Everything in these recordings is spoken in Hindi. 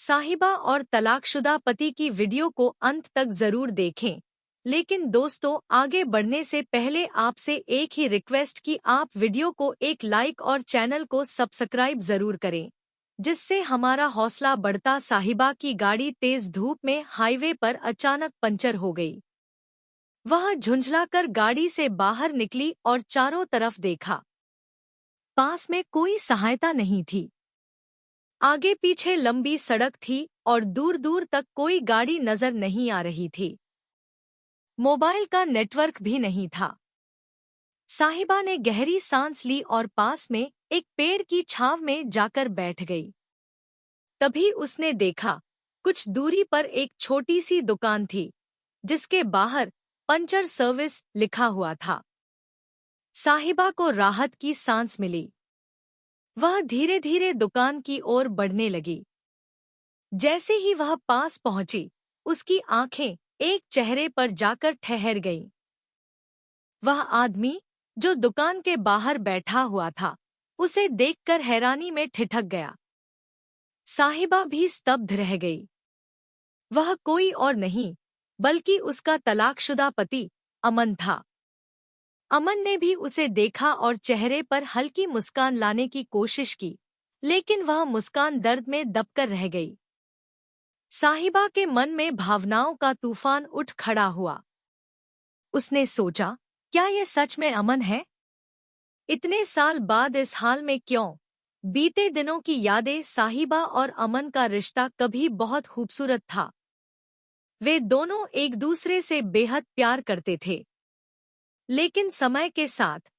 साहिबा और तलाकशुदा पति की वीडियो को अंत तक जरूर देखें। लेकिन दोस्तों, आगे बढ़ने से पहले आपसे एक ही रिक्वेस्ट कि आप वीडियो को एक लाइक और चैनल को सब्सक्राइब जरूर करें, जिससे हमारा हौसला बढ़ता। साहिबा की गाड़ी तेज धूप में हाईवे पर अचानक पंचर हो गई। वह झुंझलाकर गाड़ी से बाहर निकली और चारों तरफ देखा। पास में कोई सहायता नहीं थी। आगे पीछे लंबी सड़क थी और दूर दूर तक कोई गाड़ी नजर नहीं आ रही थी। मोबाइल का नेटवर्क भी नहीं था। साहिबा ने गहरी सांस ली और पास में एक पेड़ की छांव में जाकर बैठ गई। तभी उसने देखा, कुछ दूरी पर एक छोटी सी दुकान थी, जिसके बाहर पंचर सर्विस लिखा हुआ था। साहिबा को राहत की सांस मिली। वह धीरे धीरे दुकान की ओर बढ़ने लगी। जैसे ही वह पास पहुंची, उसकी आंखें एक चेहरे पर जाकर ठहर गईं। वह आदमी जो दुकान के बाहर बैठा हुआ था, उसे देखकर हैरानी में ठिठक गया। साहिबा भी स्तब्ध रह गई। वह कोई और नहीं, बल्कि उसका तलाकशुदा पति अमन था। अमन ने भी उसे देखा और चेहरे पर हल्की मुस्कान लाने की कोशिश की, लेकिन वह मुस्कान दर्द में दबकर रह गई। साहिबा के मन में भावनाओं का तूफान उठ खड़ा हुआ। उसने सोचा, क्या ये सच में अमन है? इतने साल बाद इस हाल में क्यों? बीते दिनों की यादें। साहिबा और अमन का रिश्ता कभी बहुत खूबसूरत था। वे दोनों एक दूसरे से बेहद प्यार करते थे। लेकिन समय के साथ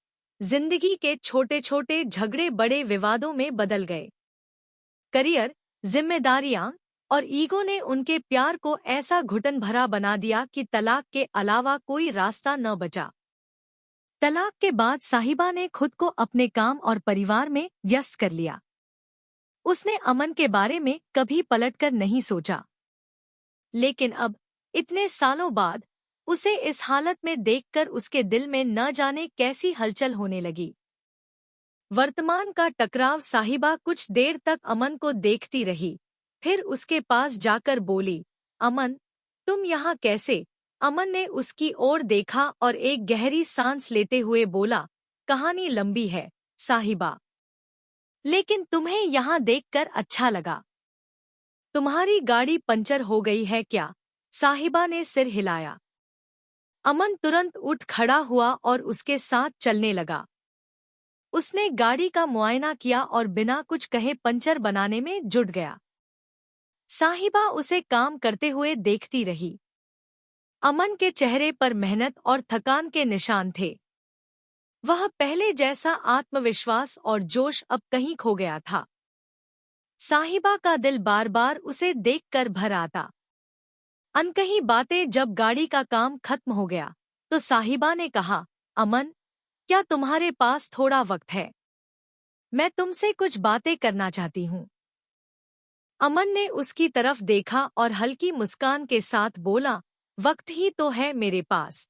जिंदगी के छोटे छोटे झगड़े बड़े विवादों में बदल गए। करियर, जिम्मेदारियां और ईगो ने उनके प्यार को ऐसा घुटन भरा बना दिया कि तलाक के अलावा कोई रास्ता न बचा। तलाक के बाद साहिबा ने खुद को अपने काम और परिवार में व्यस्त कर लिया। उसने अमन के बारे में कभी पलटकर नहीं सोचा। लेकिन अब, इतने सालों बाद, उसे इस हालत में देखकर उसके दिल में न जाने कैसी हलचल होने लगी। वर्तमान का टकराव। साहिबा कुछ देर तक अमन को देखती रही, फिर उसके पास जाकर बोली, अमन, तुम यहाँ कैसे? अमन ने उसकी ओर देखा और एक गहरी सांस लेते हुए बोला, कहानी लंबी है साहिबा, लेकिन तुम्हें यहाँ देखकर अच्छा लगा। तुम्हारी गाड़ी पंचर हो गई है क्या? साहिबा ने सिर हिलाया। अमन तुरंत उठ खड़ा हुआ और उसके साथ चलने लगा। उसने गाड़ी का मुआयना किया और बिना कुछ कहे पंचर बनाने में जुट गया। साहिबा उसे काम करते हुए देखती रही। अमन के चेहरे पर मेहनत और थकान के निशान थे। वह पहले जैसा आत्मविश्वास और जोश अब कहीं खो गया था। साहिबा का दिल बार बार उसे देखकर भर आता। अनकही बातें। जब गाड़ी का काम खत्म हो गया, तो साहिबा ने कहा, अमन, क्या तुम्हारे पास थोड़ा वक्त है? मैं तुमसे कुछ बातें करना चाहती हूँ। अमन ने उसकी तरफ देखा और हल्की मुस्कान के साथ बोला, वक्त ही तो है मेरे पास।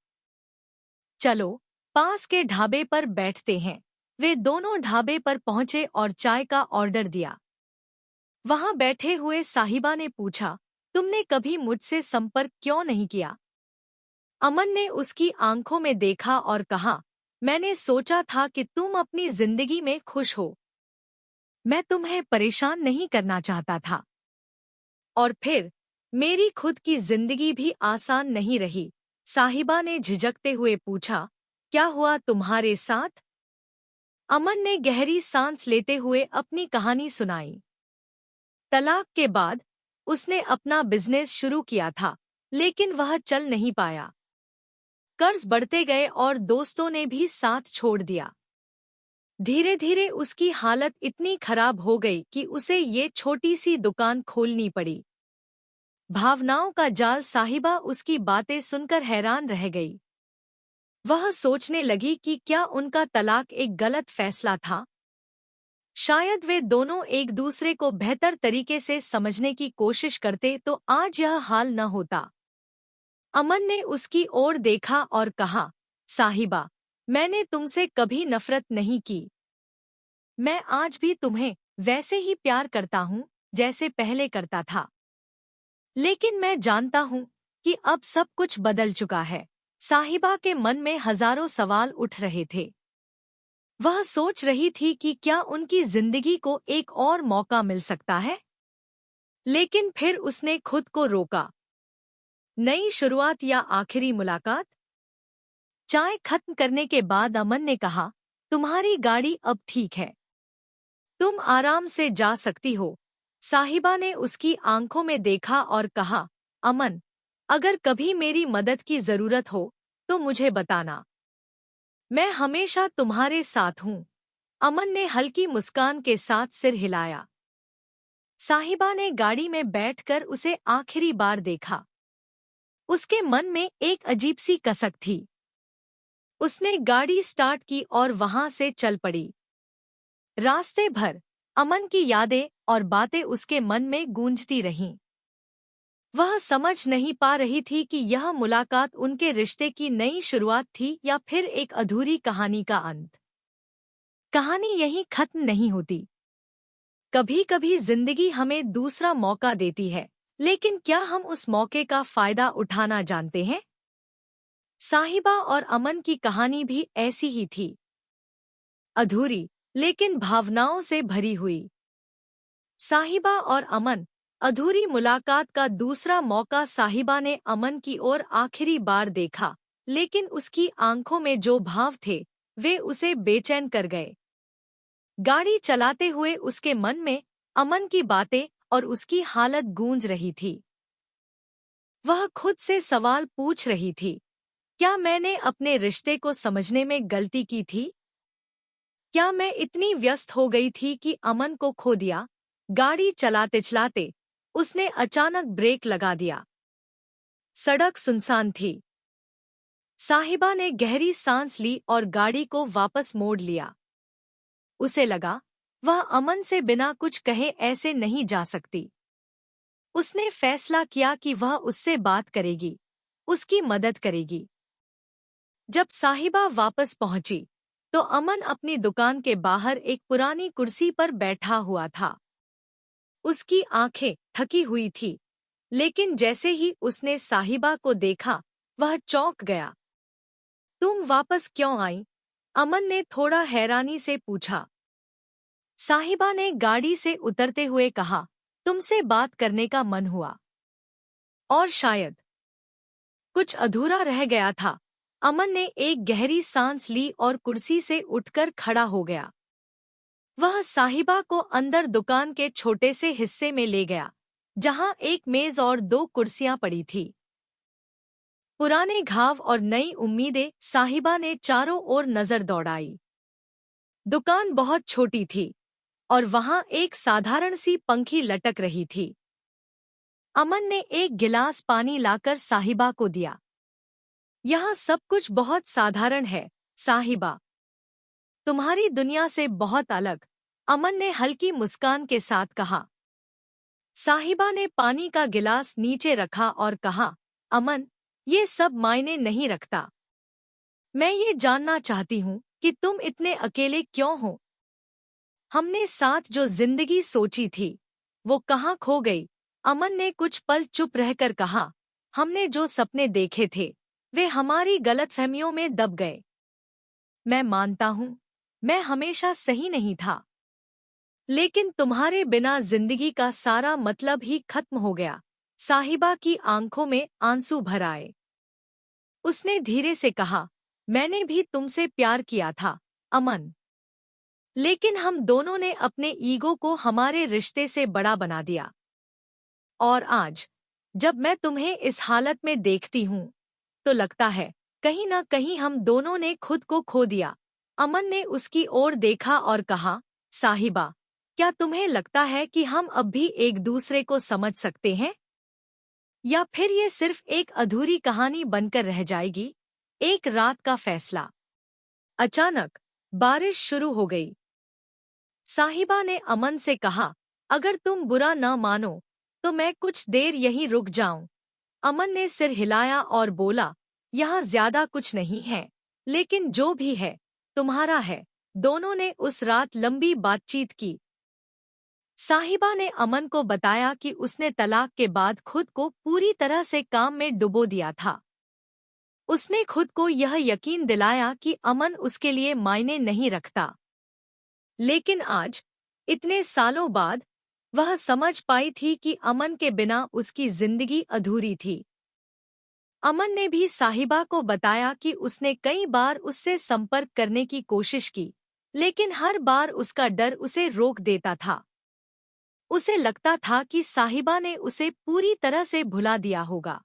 चलो, पास के ढाबे पर बैठते हैं। वे दोनों ढाबे पर पहुंचे और चाय का ऑर्डर दिया। वहां बैठे हुए साहिबा ने पूछा, तुमने कभी मुझसे संपर्क क्यों नहीं किया? अमन ने उसकी आंखों में देखा और कहा, मैंने सोचा था कि तुम अपनी जिंदगी में खुश हो। मैं तुम्हें परेशान नहीं करना चाहता था। और फिर मेरी खुद की जिंदगी भी आसान नहीं रही। साहिबा ने झिझकते हुए पूछा, क्या हुआ तुम्हारे साथ? अमन ने गहरी सांस लेते हुए अपनी कहानी सुनाई। तलाक के बाद उसने अपना बिजनेस शुरू किया था, लेकिन वह चल नहीं पाया। कर्ज बढ़ते गए और दोस्तों ने भी साथ छोड़ दिया। धीरे धीरे उसकी हालत इतनी खराब हो गई कि उसे ये छोटी सी दुकान खोलनी पड़ी। भावनाओं का जाल। साहिबा उसकी बातें सुनकर हैरान रह गई। वह सोचने लगी कि क्या उनका तलाक एक गलत फैसला था? शायद वे दोनों एक दूसरे को बेहतर तरीके से समझने की कोशिश करते तो आज यह हाल न होता। अमन ने उसकी ओर देखा और कहा, साहिबा, मैंने तुमसे कभी नफरत नहीं की। मैं आज भी तुम्हें वैसे ही प्यार करता हूँ। जैसे पहले करता था। लेकिन मैं जानता हूँ कि अब सब कुछ बदल चुका है। साहिबा के मन में हजारों सवाल उठ रहे थे। वह सोच रही थी कि क्या उनकी जिंदगी को एक और मौका मिल सकता है। लेकिन फिर उसने खुद को रोका। नई शुरुआत या आखिरी मुलाकात? चाय खत्म करने के बाद अमन ने कहा, तुम्हारी गाड़ी अब ठीक है, तुम आराम से जा सकती हो। साहिबा ने उसकी आंखों में देखा और कहा, अमन, अगर कभी मेरी मदद की जरूरत हो तो मुझे बताना, मैं हमेशा तुम्हारे साथ हूँ। अमन ने हल्की मुस्कान के साथ सिर हिलाया। साहिबा ने गाड़ी में बैठकर उसे आखिरी बार देखा। उसके मन में एक अजीब सी कसक थी। उसने गाड़ी स्टार्ट की और वहां से चल पड़ी। रास्ते भर अमन की यादें और बातें उसके मन में गूंजती रहीं। वह समझ नहीं पा रही थी कि यह मुलाकात उनके रिश्ते की नई शुरुआत थी या फिर एक अधूरी कहानी का अंत। कहानी यहीं खत्म नहीं होती। कभी कभी जिंदगी हमें दूसरा मौका देती है, लेकिन क्या हम उस मौके का फायदा उठाना जानते हैं? साहिबा और अमन की कहानी भी ऐसी ही थी। अधूरी, लेकिन भावनाओं से भरी हुई। साहिबा और अमन, अधूरी मुलाकात का दूसरा मौका। साहिबा ने अमन की ओर आखिरी बार देखा, लेकिन उसकी आंखों में जो भाव थे वे उसे बेचैन कर गए। गाड़ी चलाते हुए उसके मन में अमन की बातें और उसकी हालत गूंज रही थी। वह खुद से सवाल पूछ रही थी, क्या मैंने अपने रिश्ते को समझने में गलती की थी? क्या मैं इतनी व्यस्त हो गई थी कि अमन को खो दिया? गाड़ी चलाते चलाते उसने अचानक ब्रेक लगा दिया। सड़क सुनसान थी। साहिबा ने गहरी सांस ली और गाड़ी को वापस मोड़ लिया। उसे लगा, वह अमन से बिना कुछ कहे ऐसे नहीं जा सकती। उसने फैसला किया कि वह उससे बात करेगी, उसकी मदद करेगी। जब साहिबा वापस पहुंची, तो अमन अपनी दुकान के बाहर एक पुरानी कुर्सी पर बैठा हुआ था। उसकी आंखें थकी हुई थी, लेकिन जैसे ही उसने साहिबा को देखा, वह चौंक गया। तुम वापस क्यों आई? अमन ने थोड़ा हैरानी से पूछा। साहिबा ने गाड़ी से उतरते हुए कहा, तुमसे बात करने का मन हुआ। और शायद कुछ अधूरा रह गया था। अमन ने एक गहरी सांस ली और कुर्सी से उठकर खड़ा हो गया। वह साहिबा को अंदर दुकान के छोटे से हिस्से में ले गया, जहां एक मेज और 2 कुर्सियां पड़ी थी। पुराने घाव और नई उम्मीदें। साहिबा ने चारों ओर नजर दौड़ाई। दुकान बहुत छोटी थी और वहां एक साधारण सी पंखी लटक रही थी। अमन ने एक गिलास पानी लाकर साहिबा को दिया। यहाँ सब कुछ बहुत साधारण है, साहिबा। तुम्हारी दुनिया से बहुत अलग, अमन ने हल्की मुस्कान के साथ कहा। साहिबा ने पानी का गिलास नीचे रखा और कहा, अमन, ये सब मायने नहीं रखता। मैं ये जानना चाहती हूँ कि तुम इतने अकेले क्यों हो? हमने साथ जो जिंदगी सोची थी, वो कहाँ खो गई? अमन ने कुछ पल चुप रहकर कहा, हमने जो सपने देखे थे, वे हमारी गलतफहमियों में दब गए। मैं मानता हूँ, मैं हमेशा सही नहीं था। लेकिन तुम्हारे बिना जिंदगी का सारा मतलब ही खत्म हो गया। साहिबा की आंखों में आंसू भर आए। उसने धीरे से कहा, मैंने भी तुमसे प्यार किया था, अमन। लेकिन हम दोनों ने अपने ईगो को हमारे रिश्ते से बड़ा बना दिया। और आज, जब मैं तुम्हें इस हालत में देखती हूँ, तो लगता है कहीं ना कहीं हम दोनों ने खुद को खो दिया। अमन ने उसकी ओर देखा और कहा, साहिबा, क्या तुम्हें लगता है कि हम अब भी एक दूसरे को समझ सकते हैं? या फिर ये सिर्फ एक अधूरी कहानी बनकर रह जाएगी? एक रात का फैसला। अचानक बारिश शुरू हो गई। साहिबा ने अमन से कहा, अगर तुम बुरा न मानो तो मैं कुछ देर यहीं रुक जाऊं। अमन ने सिर हिलाया और बोला, यहाँ ज्यादा कुछ नहीं है, लेकिन जो भी है तुम्हारा है। दोनों ने उस रात लंबी बातचीत की। साहिबा ने अमन को बताया कि उसने तलाक के बाद खुद को पूरी तरह से काम में डुबो दिया था। उसने खुद को यह यकीन दिलाया कि अमन उसके लिए मायने नहीं रखता। लेकिन आज, इतने सालों बाद, वह समझ पाई थी कि अमन के बिना उसकी जिंदगी अधूरी थी। अमन ने भी साहिबा को बताया कि उसने कई बार उससे संपर्क करने की कोशिश की, लेकिन हर बार उसका डर उसे रोक देता था। उसे लगता था कि साहिबा ने उसे पूरी तरह से भुला दिया होगा।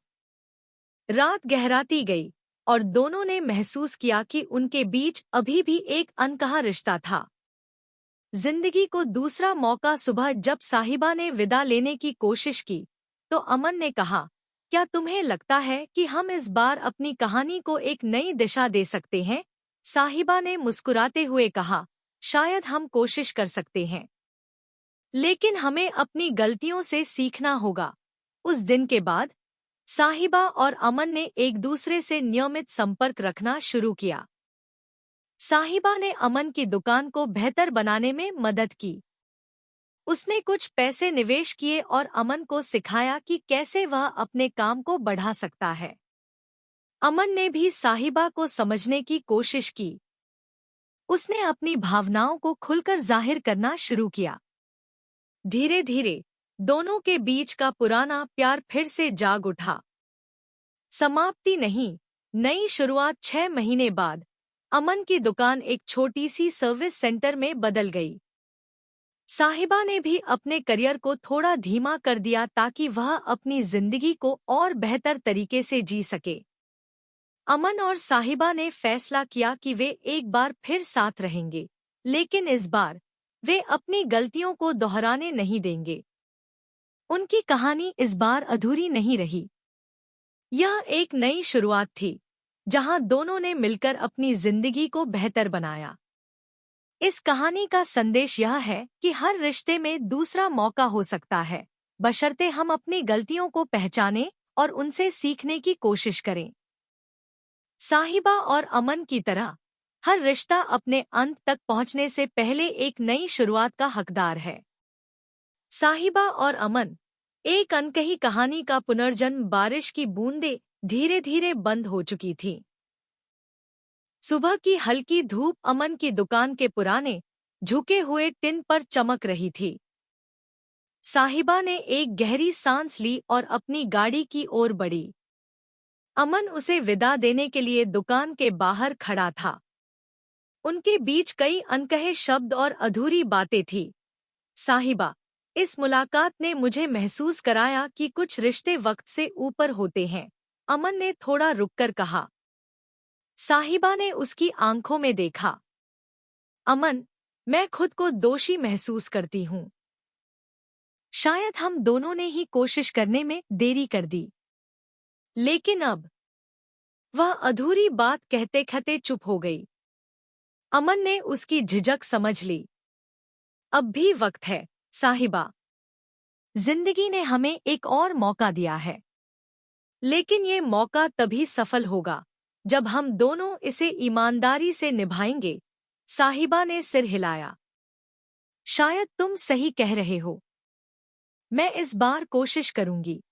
रात गहराती गई और दोनों ने महसूस किया कि उनके बीच अभी भी एक अनकहा रिश्ता था। जिंदगी को दूसरा मौका। सुबह जब साहिबा ने विदा लेने की कोशिश की, तो अमन ने कहा, क्या तुम्हें लगता है कि हम इस बार अपनी कहानी को एक नई दिशा दे सकते हैं? साहिबा ने मुस्कुराते हुए कहा, शायद हम कोशिश कर सकते हैं, लेकिन हमें अपनी गलतियों से सीखना होगा। उस दिन के बाद साहिबा और अमन ने एक दूसरे से नियमित संपर्क रखना शुरू किया। साहिबा ने अमन की दुकान को बेहतर बनाने में मदद की। उसने कुछ पैसे निवेश किए और अमन को सिखाया कि कैसे वह अपने काम को बढ़ा सकता है। अमन ने भी साहिबा को समझने की कोशिश की। उसने अपनी भावनाओं को खुलकर जाहिर करना शुरू किया। धीरे धीरे दोनों के बीच का पुराना प्यार फिर से जाग उठा। समाप्ति नहीं, नई शुरुआत। 6 महीने बाद अमन की दुकान एक छोटी सी सर्विस सेंटर में बदल गई। साहिबा ने भी अपने करियर को थोड़ा धीमा कर दिया ताकि वह अपनी जिंदगी को और बेहतर तरीके से जी सके। अमन और साहिबा ने फैसला किया कि वे एक बार फिर साथ रहेंगे, लेकिन इस बार वे अपनी गलतियों को दोहराने नहीं देंगे। उनकी कहानी इस बार अधूरी नहीं रही। यह एक नई शुरुआत थी, जहां दोनों ने मिलकर अपनी जिंदगी को बेहतर बनाया। इस कहानी का संदेश यह है कि हर रिश्ते में दूसरा मौका हो सकता है, बशर्ते हम अपनी गलतियों को पहचानें और उनसे सीखने की कोशिश करें। साहिबा और अमन की तरह हर रिश्ता अपने अंत तक पहुंचने से पहले एक नई शुरुआत का हकदार है। साहिबा और अमन, एक अनकही कहानी का पुनर्जन्म। बारिश की बूंदें धीरे धीरे बंद हो चुकी थीं। सुबह की हल्की धूप अमन की दुकान के पुराने झुके हुए टिन पर चमक रही थी। साहिबा ने एक गहरी सांस ली और अपनी गाड़ी की ओर बढ़ी। अमन उसे विदा देने के लिए दुकान के बाहर खड़ा था। उनके बीच कई अनकहे शब्द और अधूरी बातें थीं। साहिबा, इस मुलाकात ने मुझे महसूस कराया कि कुछ रिश्ते वक्त से ऊपर होते हैं, अमन ने थोड़ा रुककर कहा। साहिबा ने उसकी आंखों में देखा। अमन, मैं खुद को दोषी महसूस करती हूँ। शायद हम दोनों ने ही कोशिश करने में देरी कर दी। लेकिन अब, वह अधूरी बात कहते कहते चुप हो गई। अमन ने उसकी झिझक समझ ली। अब भी वक्त है, साहिबा। जिंदगी ने हमें एक और मौका दिया है, लेकिन ये मौका तभी सफल होगा जब हम दोनों इसे ईमानदारी से निभाएंगे। साहिबा ने सिर हिलाया। शायद तुम सही कह रहे हो। मैं इस बार कोशिश करूंगी।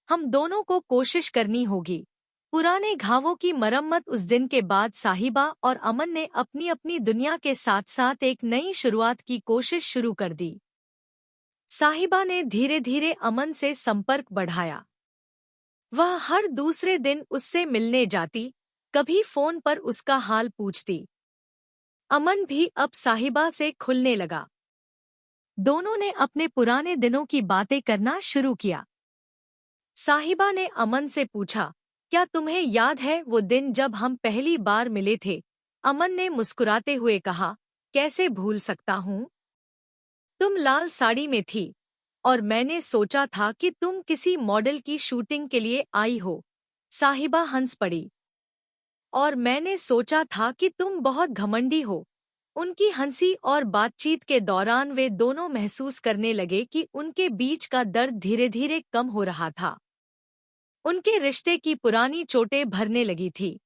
हम दोनों को कोशिश करनी होगी। पुराने घावों की मरम्मत। उस दिन के बाद साहिबा और अमन ने अपनी अपनी दुनिया के साथ साथ एक नई शुरुआत की कोशिश शुरू कर दी। साहिबा ने धीरे धीरे अमन से संपर्क बढ़ाया। वह हर दूसरे दिन उससे मिलने जाती, कभी फोन पर उसका हाल पूछती। अमन भी अब साहिबा से खुलने लगा। दोनों ने अपने पुराने दिनों की बातें करना शुरू किया। साहिबा ने अमन से पूछा, क्या तुम्हें याद है वो दिन जब हम पहली बार मिले थे? अमन ने मुस्कुराते हुए कहा, कैसे भूल सकता हूँ। तुम लाल साड़ी में थी और मैंने सोचा था कि तुम किसी मॉडल की शूटिंग के लिए आई हो। साहिबा हंस पड़ी। और मैंने सोचा था कि तुम बहुत घमंडी हो। उनकी हंसी और बातचीत के दौरान वे दोनों महसूस करने लगे कि उनके बीच का दर्द धीरे धीरे कम हो रहा था। उनके रिश्ते की पुरानी चोटें भरने लगी थी।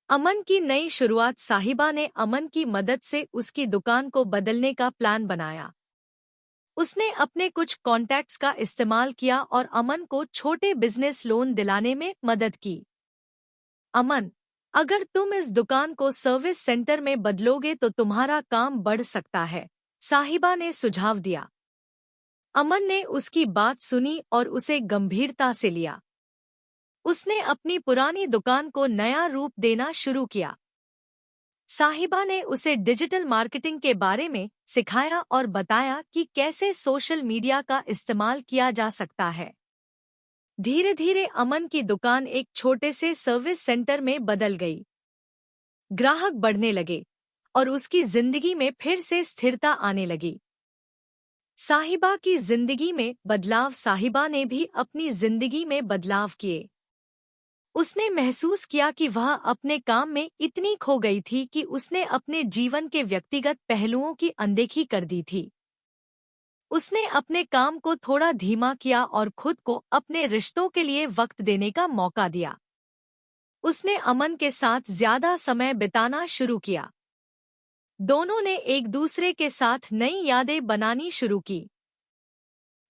अमन की नई शुरुआत। साहिबा ने अमन की मदद से उसकी दुकान को बदलने का प्लान बनाया। उसने अपने कुछ कॉन्टैक्ट्स का इस्तेमाल किया और अमन को छोटे बिजनेस लोन दिलाने में मदद की। अमन, अगर तुम इस दुकान को सर्विस सेंटर में बदलोगे तो तुम्हारा काम बढ़ सकता है, साहिबा ने सुझाव दिया। अमन ने उसकी बात सुनी और उसे गंभीरता से लिया। उसने अपनी पुरानी दुकान को नया रूप देना शुरू किया। साहिबा ने उसे डिजिटल मार्केटिंग के बारे में सिखाया और बताया कि कैसे सोशल मीडिया का इस्तेमाल किया जा सकता है। धीरे धीरे अमन की दुकान एक छोटे से सर्विस सेंटर में बदल गई। ग्राहक बढ़ने लगे और उसकी जिंदगी में फिर से स्थिरता आने लगी। साहिबा की जिंदगी में बदलाव। साहिबा ने भी अपनी जिंदगी में बदलाव किए। उसने महसूस किया कि वह अपने काम में इतनी खो गई थी कि उसने अपने जीवन के व्यक्तिगत पहलुओं की अनदेखी कर दी थी। उसने अपने काम को थोड़ा धीमा किया और खुद को अपने रिश्तों के लिए वक्त देने का मौका दिया। उसने अमन के साथ ज्यादा समय बिताना शुरू किया। दोनों ने एक दूसरे के साथ नई यादें बनानी शुरू की।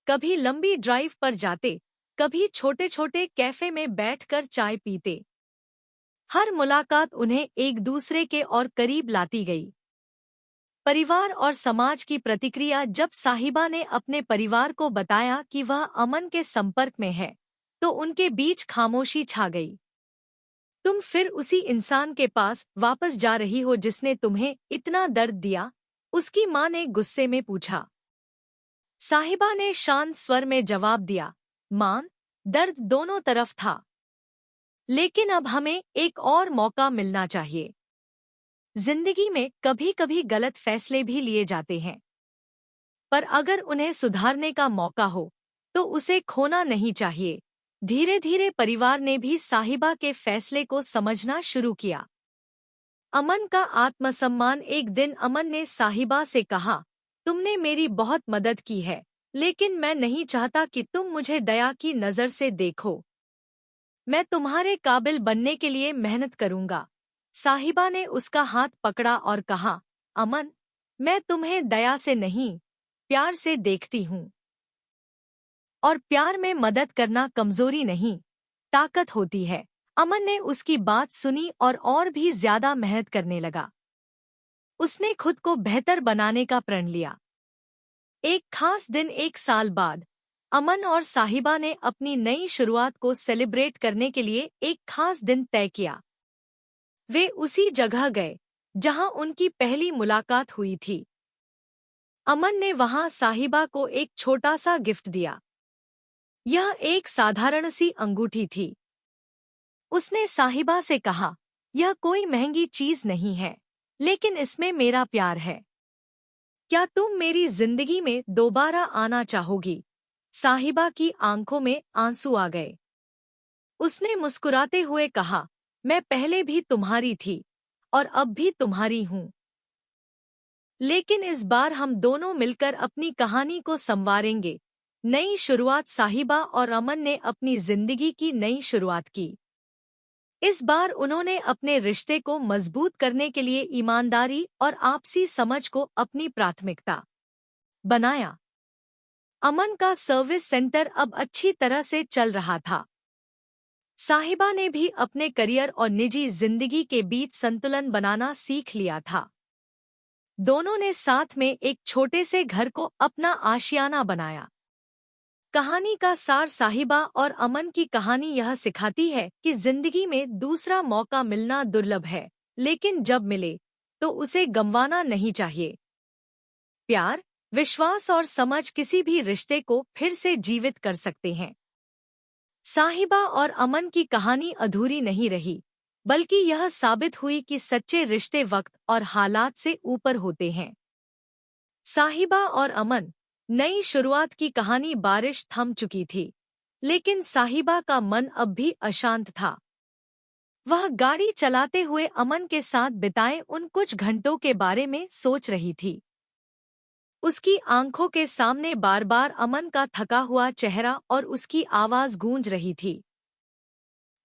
कभी लंबी ड्राइव पर जाते, कभी छोटे छोटे कैफे में बैठकर चाय पीते। हर मुलाकात उन्हें एक दूसरे के और करीब लाती गई। परिवार और समाज की प्रतिक्रिया। जब साहिबा ने अपने परिवार को बताया कि वह अमन के संपर्क में है, तो उनके बीच खामोशी छा गई। तुम फिर उसी इंसान के पास वापस जा रही हो जिसने तुम्हें इतना दर्द दिया? उसकी मां ने गुस्से में पूछा। साहिबा ने शांत स्वर में जवाब दिया, मां, दर्द दोनों तरफ था, लेकिन अब हमें एक और मौका मिलना चाहिए। जिंदगी में कभी कभी गलत फैसले भी लिए जाते हैं, पर अगर उन्हें सुधारने का मौका हो तो उसे खोना नहीं चाहिए। धीरे धीरे परिवार ने भी साहिबा के फैसले को समझना शुरू किया। अमन का आत्मसम्मान। एक दिन अमन ने साहिबा से कहा, तुमने मेरी बहुत मदद की है, लेकिन मैं नहीं चाहता कि तुम मुझे दया की नज़र से देखो। मैं तुम्हारे काबिल बनने के लिए मेहनत करूंगा। साहिबा ने उसका हाथ पकड़ा और कहा, अमन, मैं तुम्हें दया से नहीं, प्यार से देखती हूँ। और प्यार में मदद करना कमजोरी नहीं, ताकत होती है। अमन ने उसकी बात सुनी और भी ज्यादा मेहनत करने लगा। उसने खुद को बेहतर बनाने का प्रण लिया। एक खास दिन, 1 साल बाद, अमन और साहिबा ने अपनी नई शुरुआत को सेलिब्रेट करने के लिए एक खास दिन तय किया। वे उसी जगह गए जहां उनकी पहली मुलाकात हुई थी। अमन ने वहां साहिबा को एक छोटा सा गिफ्ट दिया। यह एक साधारण सी अंगूठी थी। उसने साहिबा से कहा, यह कोई महंगी चीज नहीं है, लेकिन इसमें मेरा प्यार है। क्या तुम मेरी जिंदगी में दोबारा आना चाहोगी? साहिबा की आंखों में आंसू आ गए। उसने मुस्कुराते हुए कहा, मैं पहले भी तुम्हारी थी और अब भी तुम्हारी हूँ, लेकिन इस बार हम दोनों मिलकर अपनी कहानी को संवारेंगे। नई शुरुआत। साहिबा और अमन ने अपनी जिंदगी की नई शुरुआत की। इस बार उन्होंने अपने रिश्ते को मजबूत करने के लिए ईमानदारी और आपसी समझ को अपनी प्राथमिकता बनाया। अमन का सर्विस सेंटर अब अच्छी तरह से चल रहा था। साहिबा ने भी अपने करियर और निजी जिंदगी के बीच संतुलन बनाना सीख लिया था। दोनों ने साथ में एक छोटे से घर को अपना आशियाना बनाया। कहानी का सार। साहिबा और अमन की कहानी यह सिखाती है कि जिंदगी में दूसरा मौका मिलना दुर्लभ है, लेकिन जब मिले तो उसे गंवाना नहीं चाहिए। प्यार, विश्वास और समझ किसी भी रिश्ते को फिर से जीवित कर सकते हैं। साहिबा और अमन की कहानी अधूरी नहीं रही, बल्कि यह साबित हुई कि सच्चे रिश्ते वक्त और हालात से ऊपर होते हैं। साहिबा और अमन। नई शुरुआत की कहानी। बारिश थम चुकी थी, लेकिन साहिबा का मन अब भी अशांत था। वह गाड़ी चलाते हुए अमन के साथ बिताए उन कुछ घंटों के बारे में सोच रही थी। उसकी आंखों के सामने बार बार अमन का थका हुआ चेहरा और उसकी आवाज गूंज रही थी।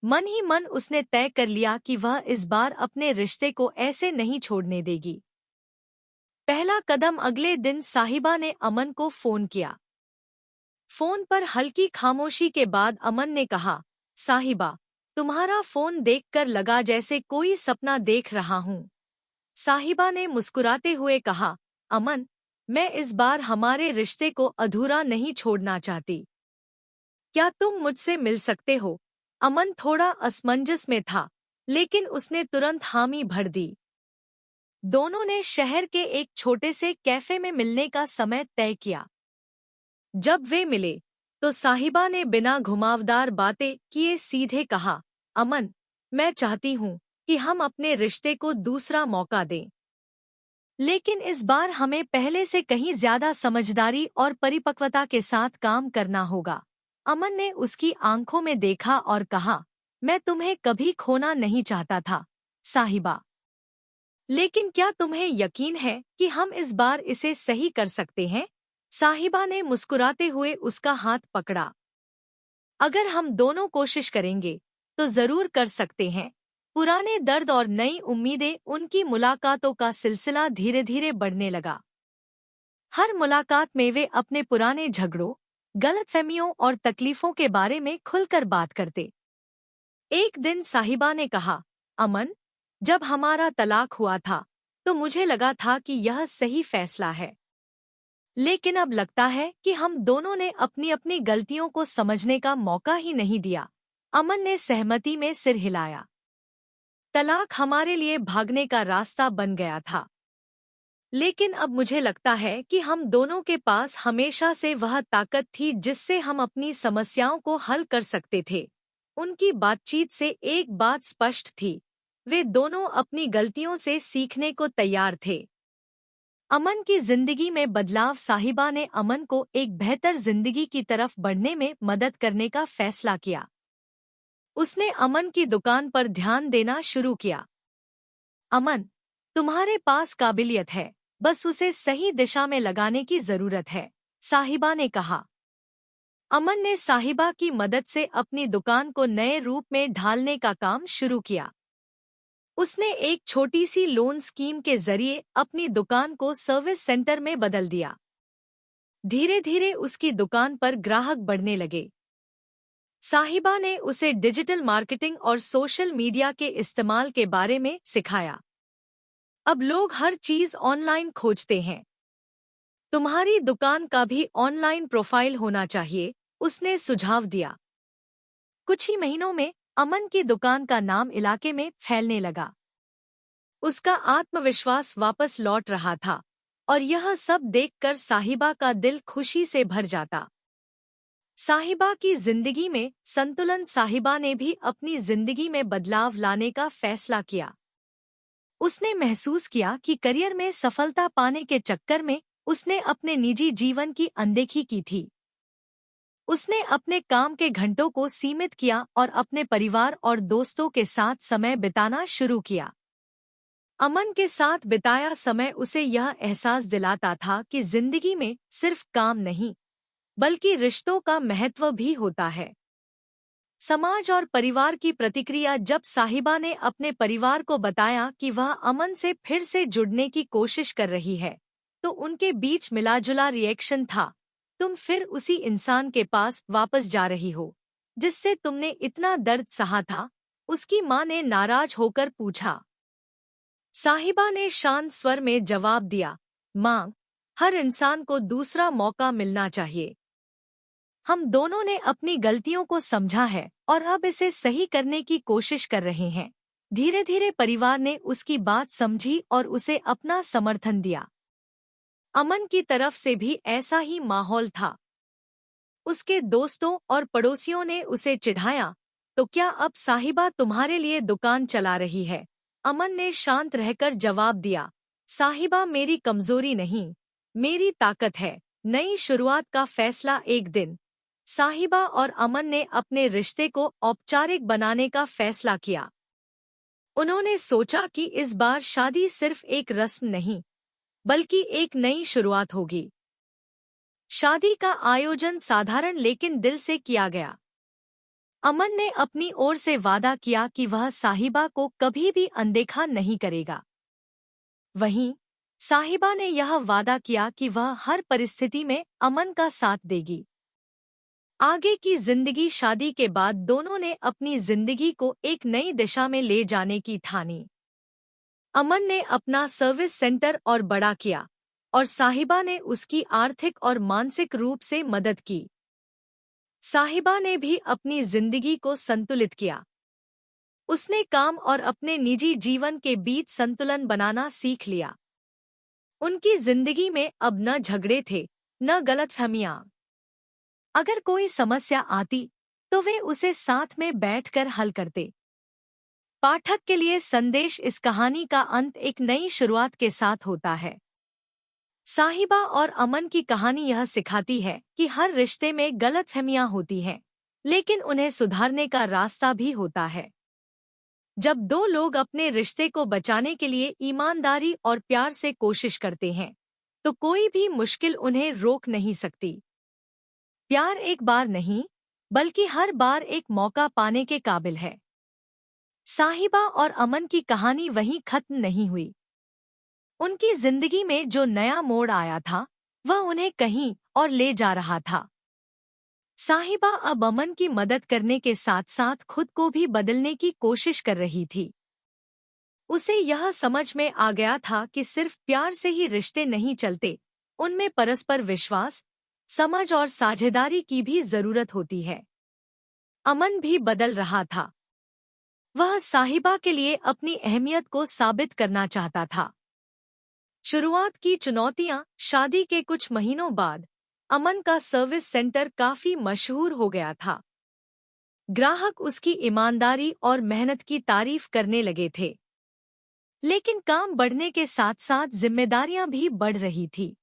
मन ही मन उसने तय कर लिया कि वह इस बार अपने रिश्ते को ऐसे नहीं छोड़ने देगी। पहला कदम अगले दिन साहिबा ने अमन को फोन किया। फोन पर हल्की खामोशी के बाद अमन ने कहा, साहिबा, तुम्हारा फोन देखकर लगा जैसे कोई सपना देख रहा हूँ। साहिबा ने मुस्कुराते हुए कहा, अमन, मैं इस बार हमारे रिश्ते को अधूरा नहीं छोड़ना चाहती। क्या तुम मुझसे मिल सकते हो? अमन थोड़ा असमंजस में था, लेकिन उसने तुरंत हामी भर दी। दोनों ने शहर के एक छोटे से कैफे में मिलने का समय तय किया। जब वे मिले, तो साहिबा ने बिना घुमावदार बातें किए सीधे कहा, अमन, मैं चाहती हूँ कि हम अपने रिश्ते को दूसरा मौका दें। लेकिन इस बार हमें पहले से कहीं ज्यादा समझदारी और परिपक्वता के साथ काम करना होगा। अमन ने उसकी आंखों में देखा और कहा, मैं तुम्हें कभी खोना नहीं चाहता था, साहिबा। लेकिन क्या तुम्हें यकीन है कि हम इस बार इसे सही कर सकते हैं? साहिबा ने मुस्कुराते हुए उसका हाथ पकड़ा। अगर हम दोनों कोशिश करेंगे, तो जरूर कर सकते हैं। पुराने दर्द और नई उम्मीदें, उनकी मुलाकातों का सिलसिला धीरे धीरे बढ़ने लगा। हर मुलाकात में वे अपने पुराने झगड़ों, गलतफहमियों और तकलीफों के बारे में खुलकर बात करते। एक दिन साहिबा ने कहा, अमन, जब हमारा तलाक हुआ था, तो मुझे लगा था कि यह सही फैसला है। लेकिन अब लगता है कि हम दोनों ने अपनी अपनी गलतियों को समझने का मौका ही नहीं दिया। अमन ने सहमति में सिर हिलाया। तलाक हमारे लिए भागने का रास्ता बन गया था। लेकिन अब मुझे लगता है कि हम दोनों के पास हमेशा से वह ताकत थी जिससे हम अपनी समस्याओं को हल कर सकते थे। उनकी बातचीत से एक बात स्पष्ट थी, वे दोनों अपनी गलतियों से सीखने को तैयार थे। अमन की जिंदगी में बदलाव। साहिबा ने अमन को एक बेहतर जिंदगी की तरफ बढ़ने में मदद करने का फैसला किया। उसने अमन की दुकान पर ध्यान देना शुरू किया। अमन, तुम्हारे पास काबिलियत है, बस उसे सही दिशा में लगाने की जरूरत है, साहिबा ने कहा। अमन ने साहिबा की मदद से अपनी दुकान को नए रूप में ढालने का काम शुरू किया। उसने एक छोटी सी लोन स्कीम के जरिए अपनी दुकान को सर्विस सेंटर में बदल दिया। धीरे धीरे उसकी दुकान पर ग्राहक बढ़ने लगे। साहिबा ने उसे डिजिटल मार्केटिंग और सोशल मीडिया के इस्तेमाल के बारे में सिखाया। अब लोग हर चीज ऑनलाइन खोजते हैं। तुम्हारी दुकान का भी ऑनलाइन प्रोफाइल होना चाहिए, उसने सुझाव दिया। कुछ ही महीनों में अमन की दुकान का नाम इलाके में फैलने लगा। उसका आत्मविश्वास वापस लौट रहा था, और यह सब देखकर साहिबा का दिल खुशी से भर जाता। साहिबा की जिंदगी में संतुलन। साहिबा ने भी अपनी जिंदगी में बदलाव लाने का फैसला किया। उसने महसूस किया कि करियर में सफलता पाने के चक्कर में उसने अपने निजी जीवन की अनदेखी की थी। उसने अपने काम के घंटों को सीमित किया और अपने परिवार और दोस्तों के साथ समय बिताना शुरू किया। अमन के साथ बिताया समय उसे यह एहसास दिलाता था कि जिंदगी में सिर्फ काम नहीं, बल्कि रिश्तों का महत्व भी होता है। समाज और परिवार की प्रतिक्रिया। जब साहिबा ने अपने परिवार को बताया कि वह अमन से फिर से जुड़ने की कोशिश कर रही है, तो उनके बीच मिलाजुला रिएक्शन था। तुम फिर उसी इंसान के पास वापस जा रही हो जिससे तुमने इतना दर्द सहा था, उसकी मां ने नाराज होकर पूछा। साहिबा ने शांत स्वर में जवाब दिया, मां, हर इंसान को दूसरा मौका मिलना चाहिए। हम दोनों ने अपनी गलतियों को समझा है और अब इसे सही करने की कोशिश कर रहे हैं। धीरे धीरे परिवार ने उसकी बात समझी और उसे अपना समर्थन दिया। अमन की तरफ से भी ऐसा ही माहौल था। उसके दोस्तों और पड़ोसियों ने उसे चिढ़ाया, तो क्या अब साहिबा तुम्हारे लिए दुकान चला रही है? अमन ने शांत रहकर जवाब दिया, साहिबा मेरी कमजोरी नहीं, मेरी ताकत है। नई शुरुआत का फैसला। एक दिन साहिबा और अमन ने अपने रिश्ते को औपचारिक बनाने का फैसला किया। उन्होंने सोचा कि इस बार शादी सिर्फ एक रस्म नहीं, बल्कि एक नई शुरुआत होगी। शादी का आयोजन साधारण लेकिन दिल से किया गया। अमन ने अपनी ओर से वादा किया कि वह साहिबा को कभी भी अनदेखा नहीं करेगा। वहीं साहिबा ने यह वादा किया कि वह हर परिस्थिति में अमन का साथ देगी। आगे की जिंदगी। शादी के बाद दोनों ने अपनी जिंदगी को एक नई दिशा में ले जाने की ठानी। अमन ने अपना सर्विस सेंटर और बड़ा किया और साहिबा ने उसकी आर्थिक और मानसिक रूप से मदद की। साहिबा ने भी अपनी जिंदगी को संतुलित किया। उसने काम और अपने निजी जीवन के बीच संतुलन बनाना सीख लिया। उनकी जिंदगी में अब न झगड़े थे, न गलतफहमियां। अगर कोई समस्या आती तो वे उसे साथ में बैठकर हल करते। पाठक के लिए संदेश। इस कहानी का अंत एक नई शुरुआत के साथ होता है। साहिबा और अमन की कहानी यह सिखाती है कि हर रिश्ते में गलतफहमियां होती हैं, लेकिन उन्हें सुधारने का रास्ता भी होता है। जब दो लोग अपने रिश्ते को बचाने के लिए ईमानदारी और प्यार से कोशिश करते हैं, तो कोई भी मुश्किल उन्हें रोक नहीं सकती। प्यार एक बार नहीं, बल्कि हर बार एक मौका पाने के काबिल है। साहिबा और अमन की कहानी वहीं खत्म नहीं हुई। उनकी जिंदगी में जो नया मोड़ आया था, वह उन्हें कहीं और ले जा रहा था। साहिबा अब अमन की मदद करने के साथ साथ खुद को भी बदलने की कोशिश कर रही थी। उसे यह समझ में आ गया था कि सिर्फ प्यार से ही रिश्ते नहीं चलते, उनमें परस्पर विश्वास, समझ और साझेदारी की भी जरूरत होती है। अमन भी बदल रहा था। वह साहिबा के लिए अपनी अहमियत को साबित करना चाहता था। शुरुआत की चुनौतियां। शादी के कुछ महीनों बाद अमन का सर्विस सेंटर काफी मशहूर हो गया था। ग्राहक उसकी ईमानदारी और मेहनत की तारीफ करने लगे थे। लेकिन काम बढ़ने के साथ साथ जिम्मेदारियां भी बढ़ रही थी।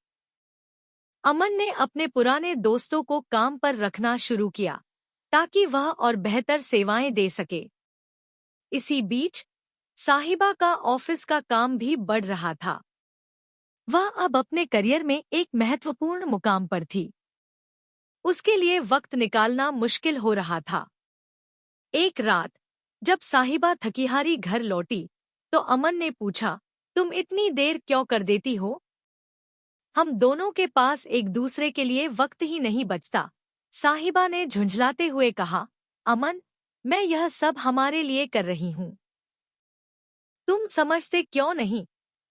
अमन ने अपने पुराने दोस्तों को काम पर रखना शुरू किया ताकि वह और बेहतर सेवाएं दे सके। इसी बीच साहिबा का ऑफिस का काम भी बढ़ रहा था। वह अब अपने करियर में एक महत्वपूर्ण मुकाम पर थी। उसके लिए वक्त निकालना मुश्किल हो रहा था। एक रात जब साहिबा थकीहारी घर लौटी तो अमन ने पूछा, तुम इतनी देर क्यों कर देती हो? हम दोनों के पास एक दूसरे के लिए वक्त ही नहीं बचता। साहिबा ने झुंझलाते हुए कहा, अमन, मैं यह सब हमारे लिए कर रही हूँ। तुम समझते क्यों नहीं?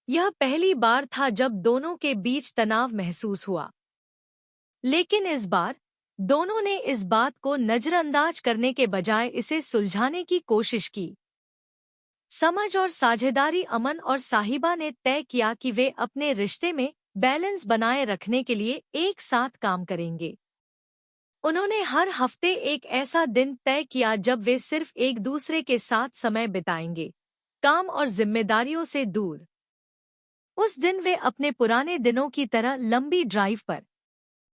यह पहली बार था जब दोनों के बीच तनाव महसूस हुआ। लेकिन इस बार दोनों ने इस बात को नजरअंदाज करने के बजाय इसे सुलझाने की कोशिश की। समझ और साझेदारी। अमन और साहिबा ने तय किया कि वे अपने रिश्ते में बैलेंस बनाए रखने के लिए एक साथ काम करेंगे। उन्होंने हर हफ्ते एक ऐसा दिन तय किया जब वे सिर्फ एक दूसरे के साथ समय बिताएंगे, काम और जिम्मेदारियों से दूर। उस दिन वे अपने पुराने दिनों की तरह लंबी ड्राइव पर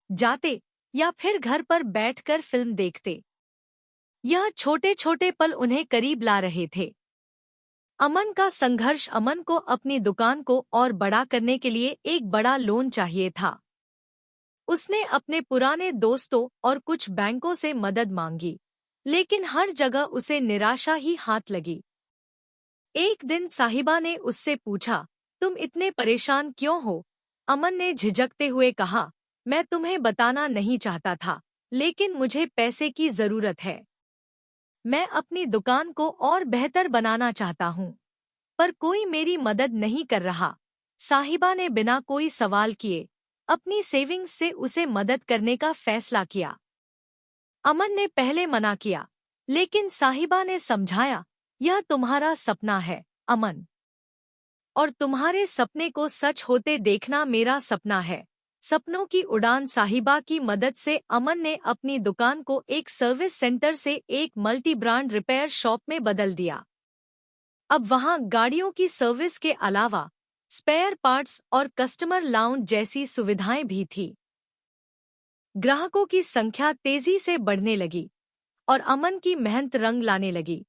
जाते या फिर घर पर बैठकर फिल्म देखते। यह छोटे छोटे पल उन्हें करीब ला रहे थे। अमन का संघर्ष। अमन को अपनी दुकान को और बड़ा करने के लिए एक बड़ा लोन चाहिए था। उसने अपने पुराने दोस्तों और कुछ बैंकों से मदद मांगी, लेकिन हर जगह उसे निराशा ही हाथ लगी। एक दिन साहिबा ने उससे पूछा, तुम इतने परेशान क्यों हो? अमन ने झिझकते हुए कहा, मैं तुम्हें बताना नहीं चाहता था, लेकिन मुझे पैसे की जरूरत है। मैं अपनी दुकान को और बेहतर बनाना चाहता हूँ, पर कोई मेरी मदद नहीं कर रहा। साहिबा ने बिना कोई सवाल किए अपनी सेविंग्स से उसे मदद करने का फैसला किया। अमन ने पहले मना किया, लेकिन साहिबा ने समझाया, यह तुम्हारा सपना है, अमन, और तुम्हारे सपने को सच होते देखना मेरा सपना है। सपनों की उड़ान। साहिबा की मदद से अमन ने अपनी दुकान को एक सर्विस सेंटर से एक मल्टी ब्रांड रिपेयर शॉप में बदल दिया। अब वहां गाड़ियों की सर्विस के अलावा स्पेयर पार्ट्स और कस्टमर लाउंज जैसी सुविधाएं भी थी। ग्राहकों की संख्या तेजी से बढ़ने लगी और अमन की मेहनत रंग लाने लगी।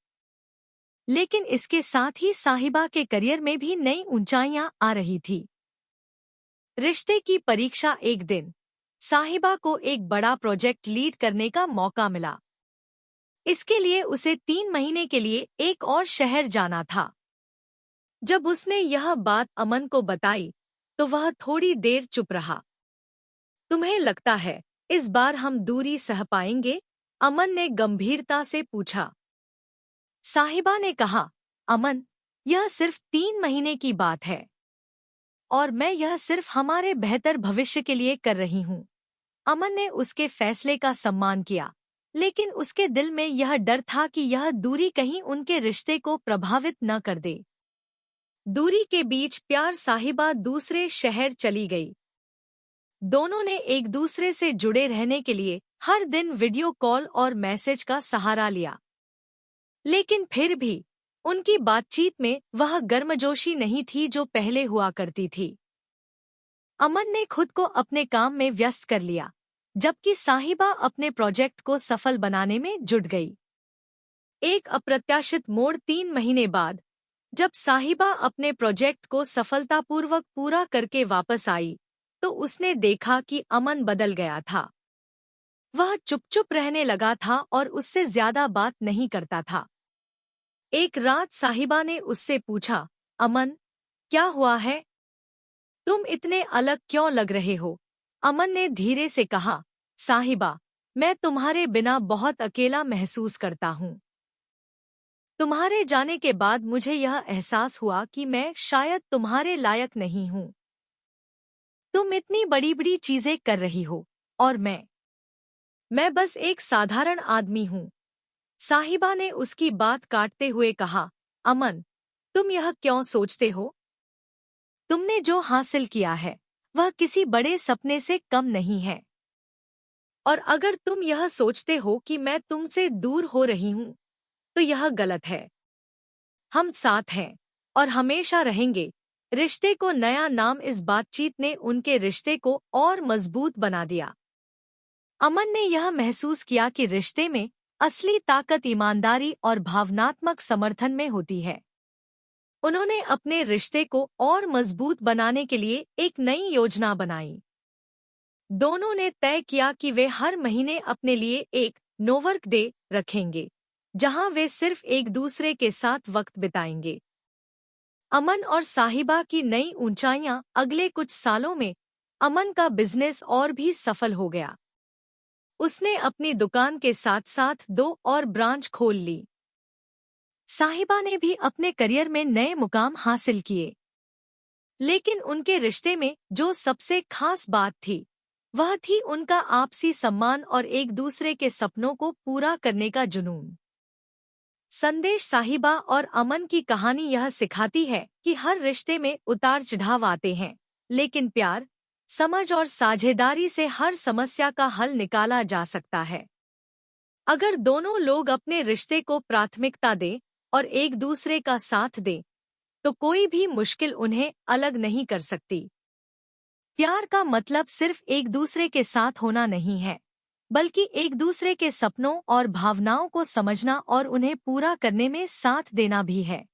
लेकिन इसके साथ ही साहिबा के करियर में भी नई ऊंचाइयां आ रही थी। रिश्ते की परीक्षा। एक दिन साहिबा को एक बड़ा प्रोजेक्ट लीड करने का मौका मिला। इसके लिए उसे 3 महीने के लिए एक और शहर जाना था। जब उसने यह बात अमन को बताई तो वह थोड़ी देर चुप रहा। तुम्हें लगता है इस बार हम दूरी सह पाएंगे? अमन ने गंभीरता से पूछा। साहिबा ने कहा, अमन, यह सिर्फ 3 महीने की बात है और मैं यह सिर्फ हमारे बेहतर भविष्य के लिए कर रही हूँ। अमन ने उसके फैसले का सम्मान किया, लेकिन उसके दिल में यह डर था कि यह दूरी कहीं उनके रिश्ते को प्रभावित न कर दे। दूरी के बीच प्यार साहिबा दूसरे शहर चली गई। दोनों ने एक दूसरे से जुड़े रहने के लिए हर दिन वीडियो कॉल और मैसेज का सहारा लिया, लेकिन फिर भी उनकी बातचीत में वह गर्मजोशी नहीं थी जो पहले हुआ करती थी। अमन ने खुद को अपने काम में व्यस्त कर लिया, जबकि साहिबा अपने प्रोजेक्ट को सफल बनाने में जुट गई। एक अप्रत्याशित मोड़ 3 महीने बाद, जब साहिबा अपने प्रोजेक्ट को सफलतापूर्वक पूरा करके वापस आई, तो उसने देखा कि अमन बदल गया था। वह चुप-चुप रहने लगा था और उससे ज्यादा बात नहीं करता था। एक रात साहिबा ने उससे पूछा, अमन, क्या हुआ है? तुम इतने अलग क्यों लग रहे हो? अमन ने धीरे से कहा, साहिबा, मैं तुम्हारे बिना बहुत अकेला महसूस करता हूँ। तुम्हारे जाने के बाद मुझे यह एहसास हुआ कि मैं शायद तुम्हारे लायक नहीं हूँ। तुम इतनी बड़ी-बड़ी चीजें कर रही हो और मैं बस एक साधारण आदमी हूँ। साहिबा ने उसकी बात काटते हुए कहा, अमन, तुम यह क्यों सोचते हो? तुमने जो हासिल किया है वह किसी बड़े सपने से कम नहीं है। और अगर तुम यह सोचते हो कि मैं तुमसे दूर हो रही हूँ, तो यह गलत है। हम साथ हैं और हमेशा रहेंगे। रिश्ते को नया नाम इस बातचीत ने उनके रिश्ते को और मजबूत बना दिया। अमन ने यह महसूस किया कि रिश्ते में असली ताकत ईमानदारी और भावनात्मक समर्थन में होती है। उन्होंने अपने रिश्ते को और मजबूत बनाने के लिए एक नई योजना बनाई। दोनों ने तय किया कि वे हर महीने अपने लिए एक नोवर्क डे रखेंगे, जहां वे सिर्फ एक दूसरे के साथ वक्त बिताएंगे। अमन और साहिबा की नई ऊंचाइयां। अगले कुछ सालों में अमन का बिजनेस और भी सफल हो गया। उसने अपनी दुकान के साथ साथ 2 और ब्रांच खोल ली। साहिबा ने भी अपने करियर में नए मुकाम हासिल किए, लेकिन उनके रिश्ते में जो सबसे खास बात थी, वह थी उनका आपसी सम्मान और एक दूसरे के सपनों को पूरा करने का जुनून। संदेश साहिबा और अमन की कहानी यह सिखाती है कि हर रिश्ते में उतार चढ़ाव आते हैं, लेकिन प्यार, समझ और साझेदारी से हर समस्या का हल निकाला जा सकता है। अगर दोनों लोग अपने रिश्ते को प्राथमिकता दें और एक दूसरे का साथ दें, तो कोई भी मुश्किल उन्हें अलग नहीं कर सकती। प्यार का मतलब सिर्फ एक दूसरे के साथ होना नहीं है, बल्कि एक दूसरे के सपनों और भावनाओं को समझना और उन्हें पूरा करने में साथ देना भी है।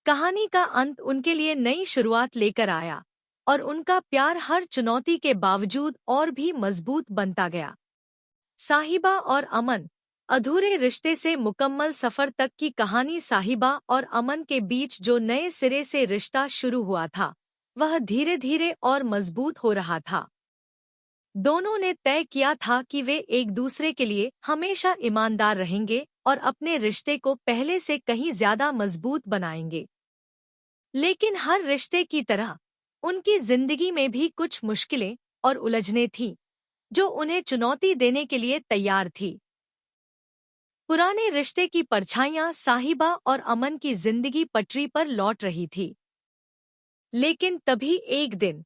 कहानी का अंत उनके लिए नई शुरुआत लेकर आया और उनका प्यार हर चुनौती के बावजूद और भी मजबूत बनता गया। साहिबा और अमन, अधूरे रिश्ते से मुकम्मल सफर तक की कहानी। साहिबा और अमन के बीच जो नए सिरे से रिश्ता शुरू हुआ था, वह धीरे धीरे और मजबूत हो रहा था। दोनों ने तय किया था कि वे एक दूसरे के लिए हमेशा ईमानदार रहेंगे और अपने रिश्ते को पहले से कहीं ज्यादा मजबूत बनाएंगे। लेकिन हर रिश्ते की तरह उनकी जिंदगी में भी कुछ मुश्किलें और उलझनें थीं, जो उन्हें चुनौती देने के लिए तैयार थी। पुराने रिश्ते की परछाइयां साहिबा और अमन की जिंदगी पटरी पर लौट रही थी। लेकिन तभी एक दिन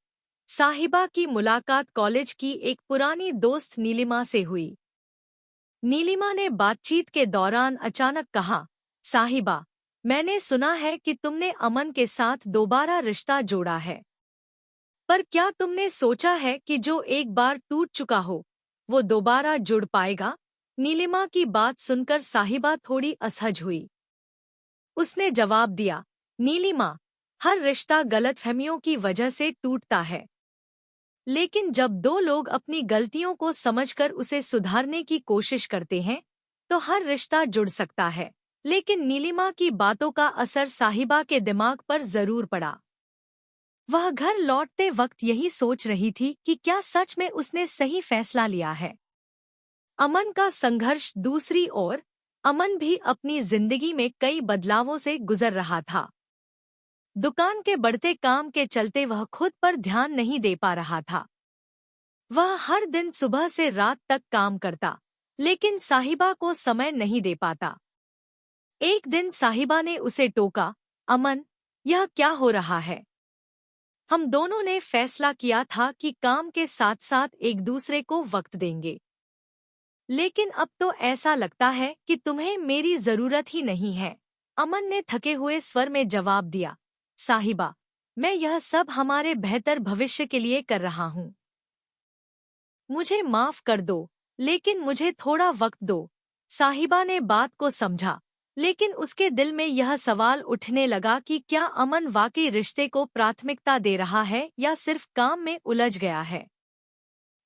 साहिबा की मुलाकात कॉलेज की एक पुरानी दोस्त नीलिमा से हुई। नीलिमा ने बातचीत के दौरान अचानक कहा, साहिबा, मैंने सुना है कि तुमने अमन के साथ दोबारा रिश्ता जोड़ा है। पर क्या तुमने सोचा है कि जो एक बार टूट चुका हो, वो दोबारा जुड़ पाएगा? नीलिमा की बात सुनकर साहिबा थोड़ी असहज हुई। उसने जवाब दिया, नीलिमा, हर रिश्ता गलतफहमियों की वजह से टूटता है। लेकिन जब 2 लोग अपनी गलतियों को समझकर उसे सुधारने की कोशिश करते हैं, तो हर रिश्ता जुड़ सकता है। लेकिन नीलिमा की बातों का असर साहिबा के दिमाग पर जरूर पड़ा। वह घर लौटते वक्त यही सोच रही थी कि क्या सच में उसने सही फैसला लिया है। अमन का संघर्ष दूसरी ओर, अमन भी अपनी जिंदगी में कई बदलावों से गुजर रहा था। दुकान के बढ़ते काम के चलते वह खुद पर ध्यान नहीं दे पा रहा था। वह हर दिन सुबह से रात तक काम करता, लेकिन साहिबा को समय नहीं दे पाता। एक दिन साहिबा ने उसे टोका, अमन, यह क्या हो रहा है? हम दोनों ने फैसला किया था कि काम के साथ साथ एक दूसरे को वक्त देंगे, लेकिन अब तो ऐसा लगता है कि तुम्हें मेरी जरूरत ही नहीं है। अमन ने थके हुए स्वर में जवाब दिया, साहिबा, मैं यह सब हमारे बेहतर भविष्य के लिए कर रहा हूँ। मुझे माफ कर दो, लेकिन मुझे थोड़ा वक्त दो। साहिबा ने बात को समझा, लेकिन उसके दिल में यह सवाल उठने लगा कि क्या अमन वाकई रिश्ते को प्राथमिकता दे रहा है या सिर्फ काम में उलझ गया है।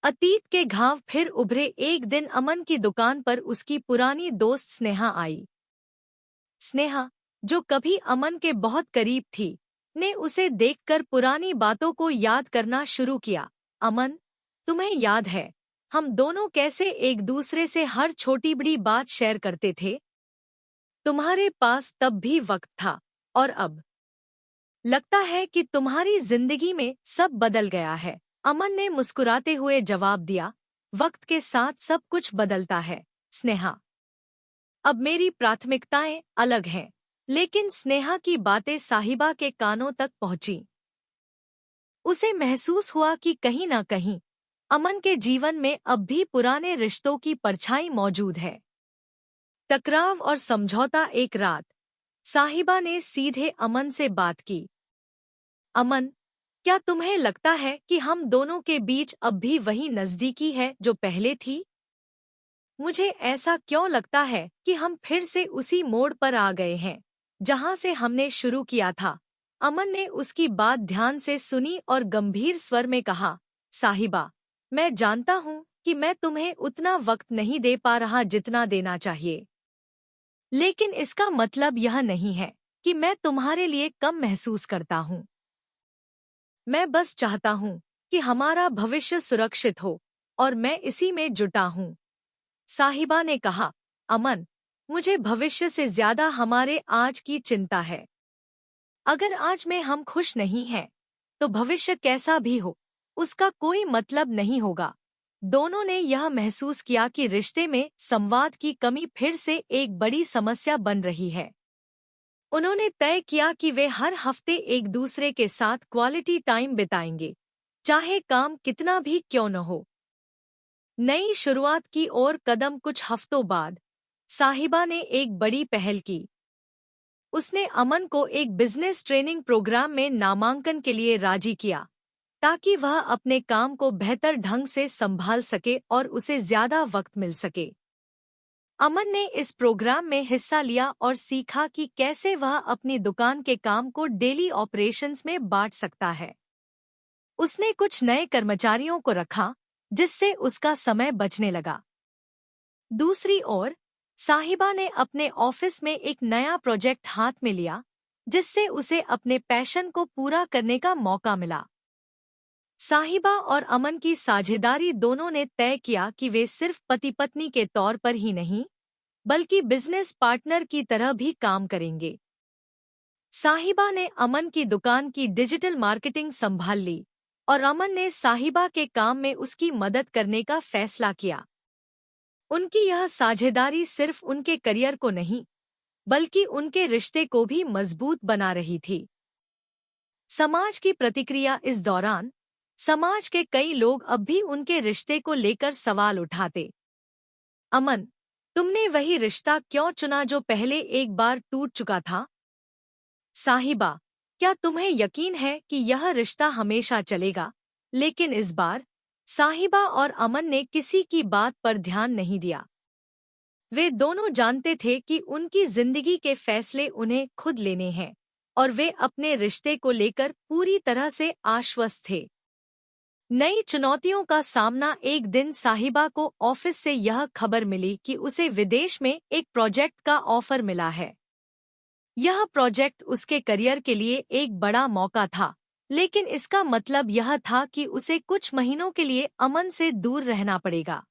अतीत के घाव फिर उभरे। एक दिन अमन की दुकान पर उसकी पुरानी दोस्त स्नेहा आई। स्नेहा, जो कभी अमन के बहुत करीब थी, ने उसे देखकर पुरानी बातों को याद करना शुरू किया। अमन, तुम्हें याद है हम दोनों कैसे एक दूसरे से हर छोटी बड़ी बात शेयर करते थे? तुम्हारे पास तब भी वक्त था, और अब लगता है कि तुम्हारी जिंदगी में सब बदल गया है। अमन ने मुस्कुराते हुए जवाब दिया, वक्त के साथ सब कुछ बदलता है स्नेहा। अब मेरी प्राथमिकताएं अलग हैं। लेकिन स्नेहा की बातें साहिबा के कानों तक पहुंची। उसे महसूस हुआ कि कहीं ना कहीं अमन के जीवन में अब भी पुराने रिश्तों की परछाई मौजूद है। टकराव और समझौता। एक रात साहिबा ने सीधे अमन से बात की, अमन, क्या तुम्हें लगता है कि हम दोनों के बीच अब भी वही नजदीकी है जो पहले थी? मुझे ऐसा क्यों लगता है कि हम फिर से उसी मोड़ पर आ गए हैं जहां से हमने शुरू किया था। अमन ने उसकी बात ध्यान से सुनी और गंभीर स्वर में कहा, साहिबा, मैं जानता हूं कि मैं तुम्हें उतना वक्त नहीं दे पा रहा जितना देना चाहिए, लेकिन इसका मतलब यह नहीं है कि मैं तुम्हारे लिए कम महसूस करता हूं। मैं बस चाहता हूं कि हमारा भविष्य सुरक्षित हो, और मैं इसी में जुटा हूं। साहिबा ने कहा, अमन, मुझे भविष्य से ज्यादा हमारे आज की चिंता है। अगर आज में हम खुश नहीं हैं, तो भविष्य कैसा भी हो, उसका कोई मतलब नहीं होगा। दोनों ने यह महसूस किया कि रिश्ते में संवाद की कमी फिर से एक बड़ी समस्या बन रही है। उन्होंने तय किया कि वे हर हफ्ते एक दूसरे के साथ क्वालिटी टाइम बिताएंगे, चाहे काम कितना भी क्यों न हो। नई शुरुआत की ओर कदम। कुछ हफ्तों बाद साहिबा ने एक बड़ी पहल की। उसने अमन को एक बिजनेस ट्रेनिंग प्रोग्राम में नामांकन के लिए राजी किया, ताकि वह अपने काम को बेहतर ढंग से संभाल सके और उसे ज्यादा वक्त मिल सके। अमन ने इस प्रोग्राम में हिस्सा लिया और सीखा कि कैसे वह अपनी दुकान के काम को डेली ऑपरेशंस में बांट सकता है। उसने कुछ नए कर्मचारियों को रखा, जिससे उसका समय बचने लगा। दूसरी ओर साहिबा ने अपने ऑफिस में एक नया प्रोजेक्ट हाथ में लिया, जिससे उसे अपने पैशन को पूरा करने का मौका मिला। साहिबा और अमन की साझेदारी दोनों ने तय किया कि वे सिर्फ पति पत्नी के तौर पर ही नहीं, बल्कि बिजनेस पार्टनर की तरह भी काम करेंगे। साहिबा ने अमन की दुकान की डिजिटल मार्केटिंग संभाल ली, और अमन ने साहिबा के काम में उसकी मदद करने का फैसला किया। उनकी यह साझेदारी सिर्फ उनके करियर को नहीं, बल्कि उनके रिश्ते को भी मजबूत बना रही थी। समाज की प्रतिक्रिया। इस दौरान समाज के कई लोग अब भी उनके रिश्ते को लेकर सवाल उठाते। अमन, तुमने वही रिश्ता क्यों चुना जो पहले एक बार टूट चुका था? साहिबा, क्या तुम्हें यकीन है कि यह रिश्ता हमेशा चलेगा? लेकिन इस बार साहिबा और अमन ने किसी की बात पर ध्यान नहीं दिया। वे दोनों जानते थे कि उनकी जिंदगी के फैसले उन्हें खुद लेने हैं, और वे अपने रिश्ते को लेकर पूरी तरह से आश्वस्त थे। नई चुनौतियों का सामना। एक दिन साहिबा को ऑफिस से यह खबर मिली कि उसे विदेश में एक प्रोजेक्ट का ऑफर मिला है। यह प्रोजेक्ट उसके करियर के लिए एक बड़ा मौका था, लेकिन इसका मतलब यह था कि उसे कुछ महीनों के लिए अमन से दूर रहना पड़ेगा।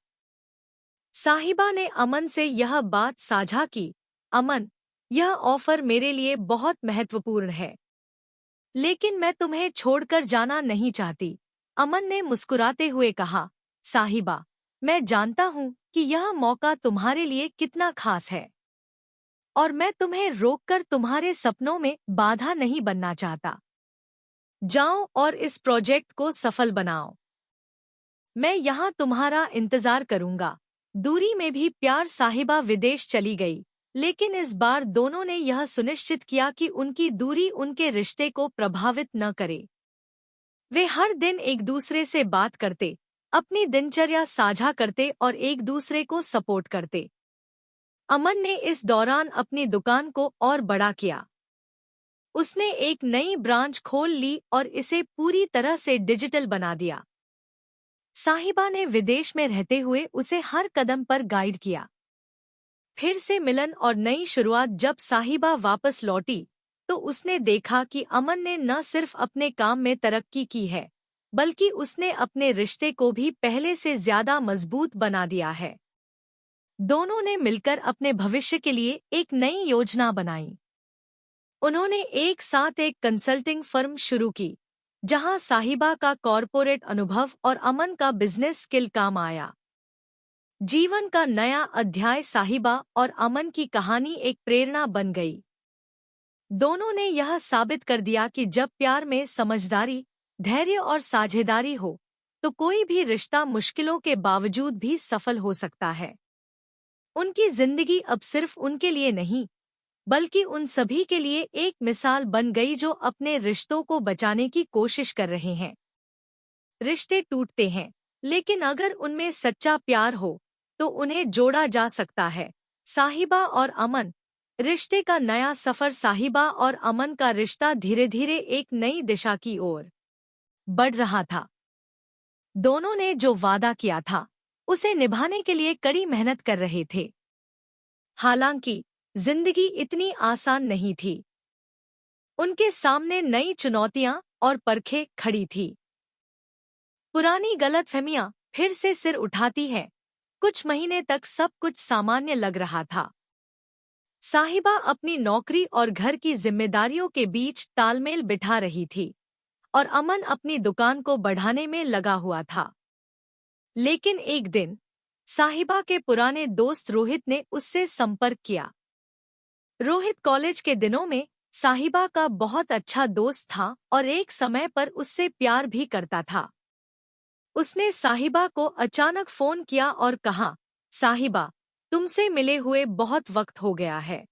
साहिबा ने अमन से यह बात साझा की, अमन, यह ऑफर मेरे लिए बहुत महत्वपूर्ण है, लेकिन मैं तुम्हें छोड़कर जाना नहीं चाहती। अमन ने मुस्कुराते हुए कहा, साहिबा, मैं जानता हूँ कि यह मौका तुम्हारे लिए कितना खास है और मैं तुम्हें रोककर तुम्हारे सपनों में बाधा नहीं बनना चाहता। जाओ और इस प्रोजेक्ट को सफल बनाओ। मैं यहाँ तुम्हारा इंतजार करूंगा। दूरी में भी प्यार साहिबा विदेश चली गई, लेकिन इस बार दोनों ने यह सुनिश्चित किया कि उनकी दूरी उनके रिश्ते को प्रभावित न करे। वे हर दिन एक दूसरे से बात करते, अपनी दिनचर्या साझा करते और एक दूसरे को सपोर्ट करते। अमन ने इस दौरान अपनी दुकान को और बड़ा किया। उसने एक नई ब्रांच खोल ली और इसे पूरी तरह से डिजिटल बना दिया। साहिबा ने विदेश में रहते हुए उसे हर कदम पर गाइड किया। फिर से मिलन और नई शुरुआत। जब साहिबा वापस लौटी तो उसने देखा कि अमन ने न सिर्फ अपने काम में तरक्की की है, बल्कि उसने अपने रिश्ते को भी पहले से ज्यादा मजबूत बना दिया है। दोनों ने मिलकर अपने भविष्य के लिए एक नई योजना बनाई। उन्होंने एक साथ एक कंसल्टिंग फर्म शुरू की, जहां साहिबा का कॉरपोरेट अनुभव और अमन का बिजनेस स्किल काम आया। जीवन का नया अध्याय। साहिबा और अमन की कहानी एक प्रेरणा बन गई। दोनों ने यह साबित कर दिया कि जब प्यार में समझदारी, धैर्य और साझेदारी हो, तो कोई भी रिश्ता मुश्किलों के बावजूद भी सफल हो सकता है। उनकी जिंदगी अब सिर्फ उनके लिए नहीं, बल्कि उन सभी के लिए एक मिसाल बन गई जो अपने रिश्तों को बचाने की कोशिश कर रहे हैं। रिश्ते टूटते हैं, लेकिन अगर उनमें सच्चा प्यार हो तो उन्हें जोड़ा जा सकता है। साहिबा और अमन, रिश्ते का नया सफर। साहिबा और अमन का रिश्ता धीरे धीरे एक नई दिशा की ओर बढ़ रहा था। दोनों ने जो वादा किया था, उसे निभाने के लिए कड़ी मेहनत कर रहे थे। हालांकि जिंदगी इतनी आसान नहीं थी। उनके सामने नई चुनौतियां और परखें खड़ी थी। पुरानी गलतफहमियां फिर से सिर उठाती हैं। कुछ महीने तक सब कुछ सामान्य लग रहा था। साहिबा अपनी नौकरी और घर की जिम्मेदारियों के बीच तालमेल बिठा रही थी और अमन अपनी दुकान को बढ़ाने में लगा हुआ था। लेकिन एक दिन साहिबा के पुराने दोस्त रोहित ने उससे संपर्क किया। रोहित कॉलेज के दिनों में साहिबा का बहुत अच्छा दोस्त था और एक समय पर उससे प्यार भी करता था। उसने साहिबा को अचानक फोन किया और कहा, साहिबा, तुमसे मिले हुए बहुत वक्त हो गया है।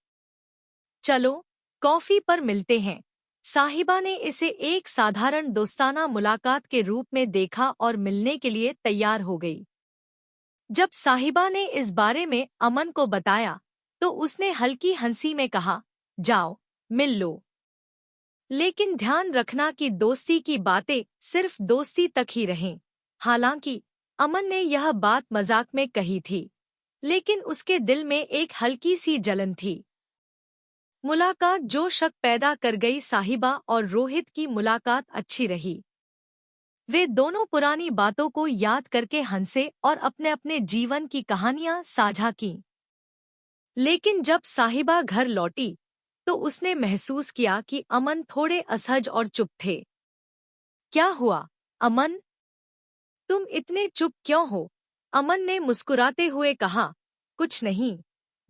चलो कॉफी पर मिलते हैं। साहिबा ने इसे एक साधारण दोस्ताना मुलाकात के रूप में देखा और मिलने के लिए तैयार हो गई। जब साहिबा ने इस बारे में अमन को बताया तो उसने हल्की हंसी में कहा, जाओ मिल लो। लेकिन ध्यान रखना कि दोस्ती की बातें सिर्फ दोस्ती तक ही रहें। हालांकि अमन ने यह बात मजाक में कही थी, लेकिन उसके दिल में एक हल्की सी जलन थी। मुलाकात जो शक पैदा कर गई। साहिबा और रोहित की मुलाकात अच्छी रही। वे दोनों पुरानी बातों को याद करके हंसे और अपने अपने जीवन की कहानियां साझा कीं। लेकिन जब साहिबा घर लौटी तो उसने महसूस किया कि अमन थोड़े असहज और चुप थे। क्या हुआ अमन, तुम इतने चुप क्यों हो? अमन ने मुस्कुराते हुए कहा, कुछ नहीं,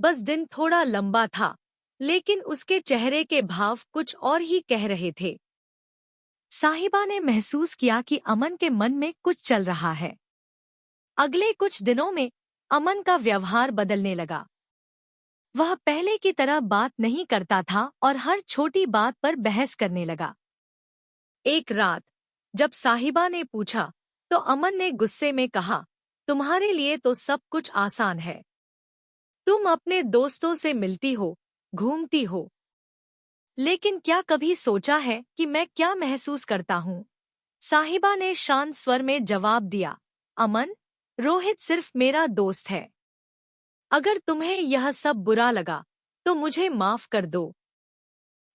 बस दिन थोड़ा लंबा था। लेकिन उसके चेहरे के भाव कुछ और ही कह रहे थे। साहिबा ने महसूस किया कि अमन के मन में कुछ चल रहा है। अगले कुछ दिनों में अमन का व्यवहार बदलने लगा। वह पहले की तरह बात नहीं करता था और हर छोटी बात पर बहस करने लगा। एक रात जब साहिबा ने पूछा तो अमन ने गुस्से में कहा, तुम्हारे लिए तो सब कुछ आसान है। तुम अपने दोस्तों से मिलती हो, घूमती हो, लेकिन क्या कभी सोचा है कि मैं क्या महसूस करता हूँ? साहिबा ने शांत स्वर में जवाब दिया, अमन, रोहित सिर्फ मेरा दोस्त है। अगर तुम्हें यह सब बुरा लगा तो मुझे माफ कर दो।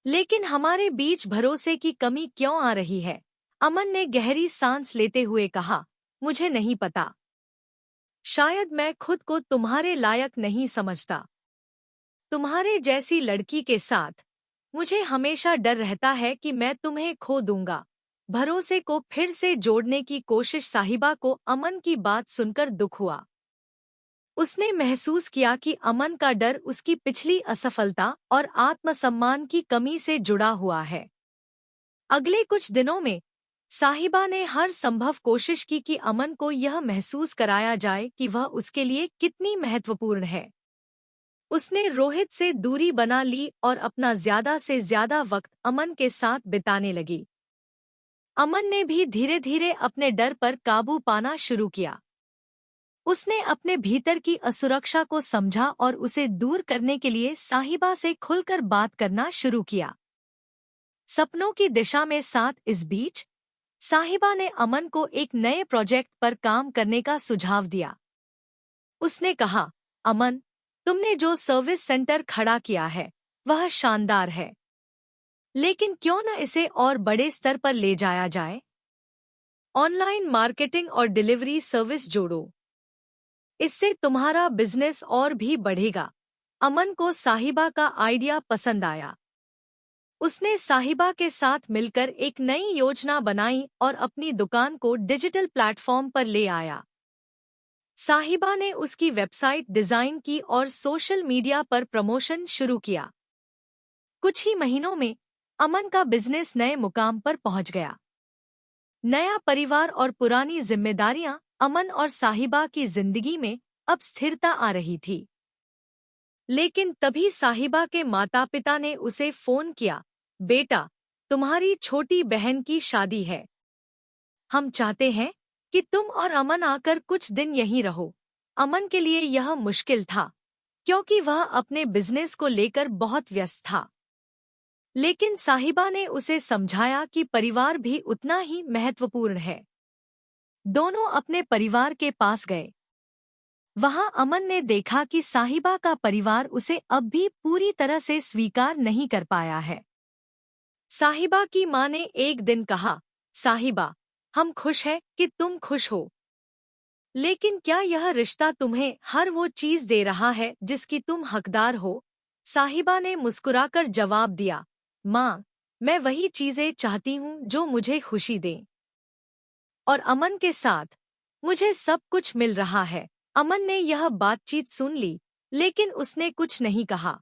लेकिन हमारे बीच भरोसे की कमी क्यों आ रही है? अमन ने गहरी सांस लेते हुए कहा, मुझे नहीं पता। शायद मैं खुद को तुम्हारे लायक नहीं समझता। तुम्हारे जैसी लड़की के साथ मुझे हमेशा डर रहता है कि मैं तुम्हें खो दूंगा। भरोसे को फिर से जोड़ने की कोशिश। साहिबा को अमन की बात सुनकर दुख हुआ। उसने महसूस किया कि अमन का डर उसकी पिछली असफलता और आत्मसम्मान की कमी से जुड़ा हुआ है। अगले कुछ दिनों में साहिबा ने हर संभव कोशिश की कि अमन को यह महसूस कराया जाए कि वह उसके लिए कितनी महत्वपूर्ण है। उसने रोहित से दूरी बना ली और अपना ज्यादा से ज्यादा वक्त अमन के साथ बिताने लगी। अमन ने भी धीरे धीरे अपने डर पर काबू पाना शुरू किया। उसने अपने भीतर की असुरक्षा को समझा और उसे दूर करने के लिए साहिबा से खुलकर बात करना शुरू किया। सपनों की दिशा में साथ। इस बीच साहिबा ने अमन को एक नए प्रोजेक्ट पर काम करने का सुझाव दिया। उसने कहा, अमन, तुमने जो सर्विस सेंटर खड़ा किया है वह शानदार है, लेकिन क्यों न इसे और बड़े स्तर पर ले जाया जाए? ऑनलाइन मार्केटिंग और डिलीवरी सर्विस जोड़ो, इससे तुम्हारा बिजनेस और भी बढ़ेगा। अमन को साहिबा का आइडिया पसंद आया। उसने साहिबा के साथ मिलकर एक नई योजना बनाई और अपनी दुकान को डिजिटल प्लेटफॉर्म पर ले आया। साहिबा ने उसकी वेबसाइट डिजाइन की और सोशल मीडिया पर प्रमोशन शुरू किया। कुछ ही महीनों में अमन का बिजनेस नए मुकाम पर पहुंच गया। नया परिवार और पुरानी जिम्मेदारियां। अमन और साहिबा की जिंदगी में अब स्थिरता आ रही थी। लेकिन तभी साहिबा के माता पिता ने उसे फोन किया, बेटा, तुम्हारी छोटी बहन की शादी है। हम चाहते हैं कि तुम और अमन आकर कुछ दिन यहीं रहो। अमन के लिए यह मुश्किल था, क्योंकि वह अपने बिजनेस को लेकर बहुत व्यस्त था। लेकिन साहिबा ने उसे समझाया कि परिवार भी उतना ही महत्वपूर्ण है। दोनों अपने परिवार के पास गए। वहां अमन ने देखा कि साहिबा का परिवार उसे अब भी पूरी तरह से स्वीकार नहीं कर पाया है। साहिबा की मां ने एक दिन कहा, साहिबा, हम खुश हैं कि तुम खुश हो, लेकिन क्या यह रिश्ता तुम्हें हर वो चीज दे रहा है जिसकी तुम हकदार हो? साहिबा ने मुस्कुराकर जवाब दिया, मां, मैं वही चीजें चाहती हूँ जो मुझे खुशी दें। और अमन के साथ मुझे सब कुछ मिल रहा है। अमन ने यह बातचीत सुन ली, लेकिन उसने कुछ नहीं कहा।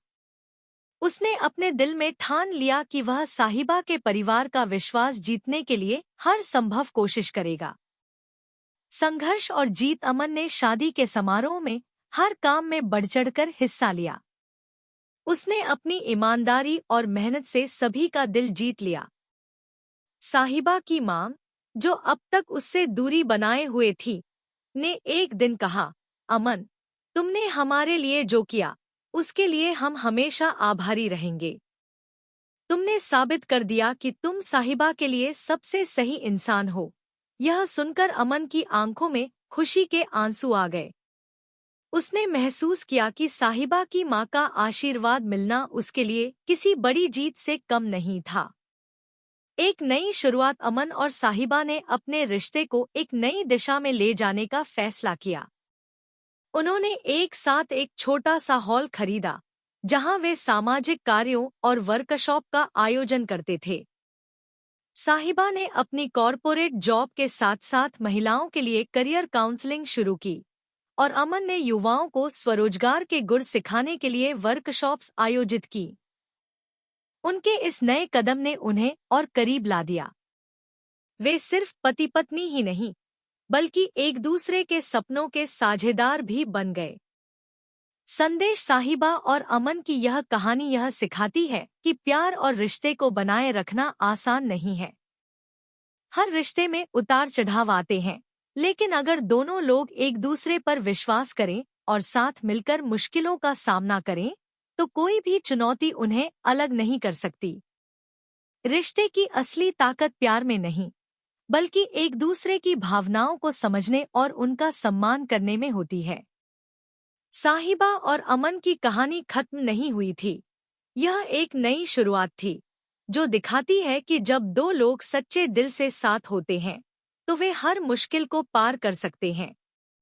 उसने अपने दिल में ठान लिया कि वह साहिबा के परिवार का विश्वास जीतने के लिए हर संभव कोशिश करेगा। संघर्ष और जीत। अमन ने शादी के समारोह में हर काम में बढ़-चढ़कर हिस्सा लिया। उसने अपनी ईमानदारी और मेहनत से सभी का दिल जीत लिया। साहिबा की मां, जो अब तक उससे दूरी बनाए हुए थी, ने एक दिन कहा, अमन, तुमने हमारे लिए जो किया उसके लिए हम हमेशा आभारी रहेंगे। तुमने साबित कर दिया कि तुम साहिबा के लिए सबसे सही इंसान हो। यह सुनकर अमन की आंखों में खुशी के आंसू आ गए। उसने महसूस किया कि साहिबा की मां का आशीर्वाद मिलना उसके लिए किसी बड़ी जीत से कम नहीं था। एक नई शुरुआत। अमन और साहिबा ने अपने रिश्ते को एक नई दिशा में ले जाने का फैसला किया। उन्होंने एक साथ एक छोटा सा हॉल खरीदा, जहां वे सामाजिक कार्यों और वर्कशॉप का आयोजन करते थे। साहिबा ने अपनी कॉरपोरेट जॉब के साथ साथ महिलाओं के लिए करियर काउंसलिंग शुरू की, और अमन ने युवाओं को स्वरोजगार के गुर सिखाने के लिए वर्कशॉप्स आयोजित की। उनके इस नए कदम ने उन्हें और करीब ला दिया। वे सिर्फ पति पत्नी ही नहीं, बल्कि एक दूसरे के सपनों के साझेदार भी बन गए। संदेश। साहिबा और अमन की यह कहानी यह सिखाती है कि प्यार और रिश्ते को बनाए रखना आसान नहीं है। हर रिश्ते में उतार चढ़ाव आते हैं, लेकिन अगर दोनों लोग एक दूसरे पर विश्वास करें और साथ मिलकर मुश्किलों का सामना करें, तो कोई भी चुनौती उन्हें अलग नहीं कर सकती। रिश्ते की असली ताकत प्यार में नहीं, बल्कि एक दूसरे की भावनाओं को समझने और उनका सम्मान करने में होती है। साहिबा और अमन की कहानी खत्म नहीं हुई थी। यह एक नई शुरुआत थी। जो दिखाती है कि जब दो लोग सच्चे दिल से साथ होते हैं तो वे हर मुश्किल को पार कर सकते हैं।